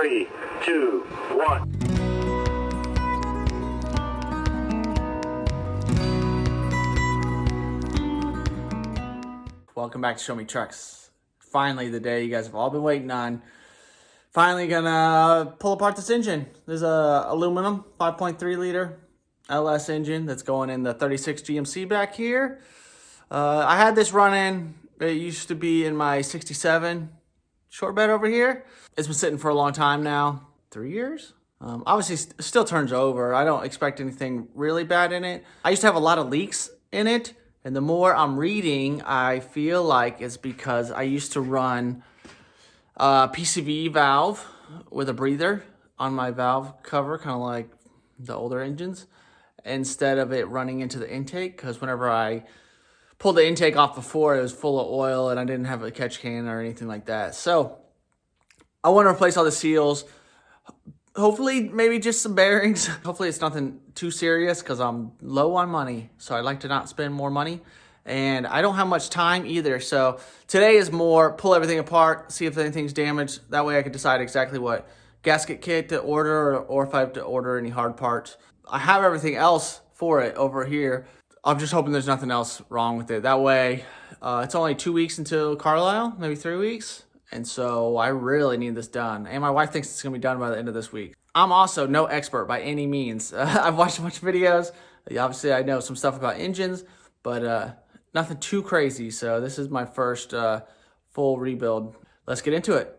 3, 2, 1. Welcome back to Show Me Trucks. Finally, the day you guys have all been waiting on. Finally gonna pull apart this engine. There's a aluminum 5.3 liter LS engine that's going in the 36 GMC back here. I had this running. It used to be in my 67 short bed over here. It's been sitting for a long time now, 3 years. Obviously, still turns over. I don't expect anything really bad in it. I used to have a lot of leaks in it. And the more I'm reading, I feel like it's because I used to run a PCV valve with a breather on my valve cover, kind of like the older engines, instead of it running into the intake. Because whenever I pulled the intake off before, it was full of oil and I didn't have a catch can or anything like that. So I want to replace all the seals. Hopefully, maybe just some bearings. Hopefully it's nothing too serious because I'm low on money. So I like to not spend more money. And I don't have much time either. So today is more pull everything apart, see if anything's damaged. That way I can decide exactly what gasket kit to order or if I have to order any hard parts. I have everything else for it over here. I'm just hoping there's nothing else wrong with it. That way, it's only 2 weeks until Carlisle, maybe 3 weeks. And so I really need this done. And my wife thinks it's gonna be done by the end of this week. I'm also no expert by any means. I've watched a bunch of videos. Obviously I know some stuff about engines, but nothing too crazy. So this is my first full rebuild. Let's get into it.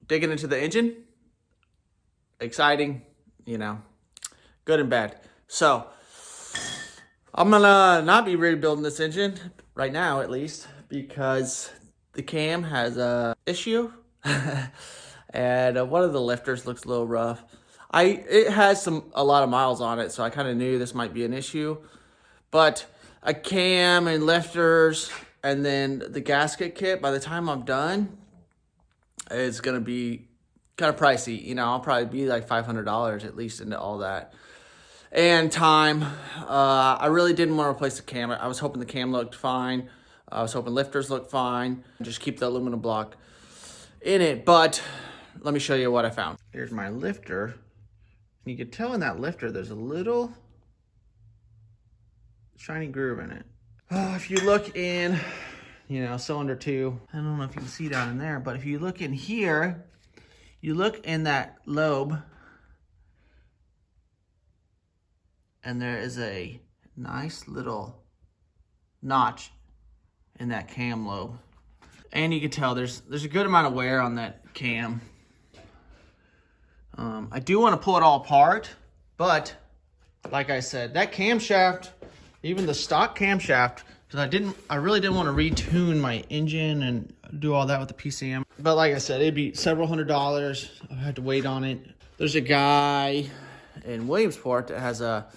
Digging into the engine, exciting, you know, good and bad. So I'm gonna not be rebuilding this engine right now, at least, because the cam has a issue and one of the lifters looks a little rough. It has a lot of miles on it, so I kind of knew this might be an issue, but a cam and lifters and then the gasket kit, by the time I'm done, is going to be kind of pricey. You know, I'll probably be like $500 at least into all that. And time. I really didn't want to replace the cam. I was hoping the cam looked fine. I was hoping lifters looked fine. Just keep the aluminum block in it. But let me show you what I found. Here's my lifter. You can tell in that lifter there's a little shiny groove in it. Oh, if you look in, cylinder 2, I don't know if you can see down in there, but if you look in here, you look in that lobe, and there is a nice little notch in that cam lobe. And you can tell there's a good amount of wear on that cam. I do want to pull it all apart, but like I said, that camshaft, even the stock camshaft, because I really didn't want to retune my engine and do all that with the PCM. But like I said, it'd be several $100s. I had to wait on it. There's a guy in Williamsport that has a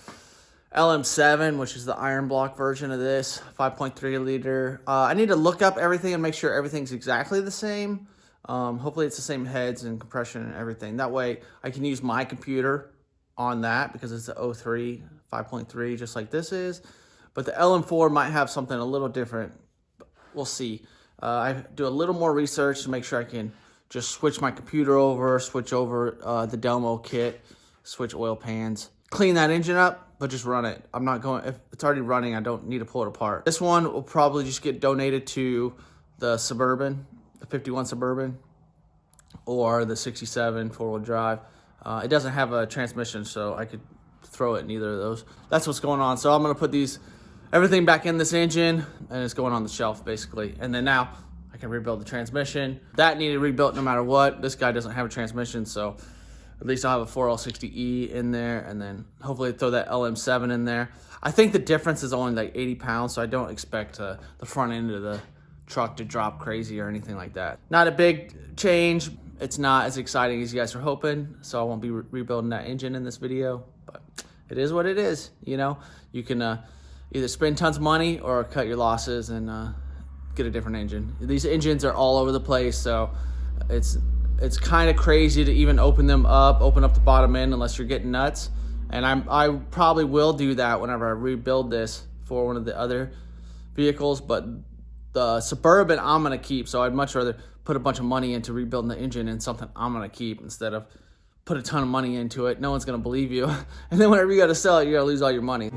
LM7, which is the iron block version of this, 5.3 liter. I need to look up everything and make sure everything's exactly the same. Hopefully it's the same heads and compression and everything. That way I can use my computer on that because it's the 03 5.3 just like this is. But the LM4 might have something a little different. We'll see. I do a little more research to make sure I can just switch my computer over, switch over the Delmo kit, switch oil pans, clean that engine up, but just run it. I'm not going, if it's already running, I don't need to pull it apart. This one will probably just get donated to the Suburban, the 51 Suburban, or the 67 four-wheel drive. It doesn't have a transmission, so I could throw it in either of those. That's what's going on. So I'm gonna put everything back in this engine, and it's going on the shelf basically. And then now I can rebuild the transmission. That needed rebuilt no matter what. This guy doesn't have a transmission, so at least I'll have a 4L60E in there, and then hopefully throw that LM7 in there. I think the difference is only like 80 pounds, so I don't expect the front end of the truck to drop crazy or anything like that. Not a big change. It's not as exciting as you guys were hoping, so I won't be rebuilding that engine in this video, but it is what it is. You can either spend tons of money or cut your losses and get a different engine. These engines are all over the place, so it's kind of crazy to even open up the bottom end unless you're getting nuts. And I probably will do that whenever I rebuild this for one of the other vehicles, but the Suburban I'm gonna keep, so I'd much rather put a bunch of money into rebuilding the engine in something I'm gonna keep instead of put a ton of money into it. No one's gonna believe you. And then whenever you gotta sell it, you're gonna lose all your money.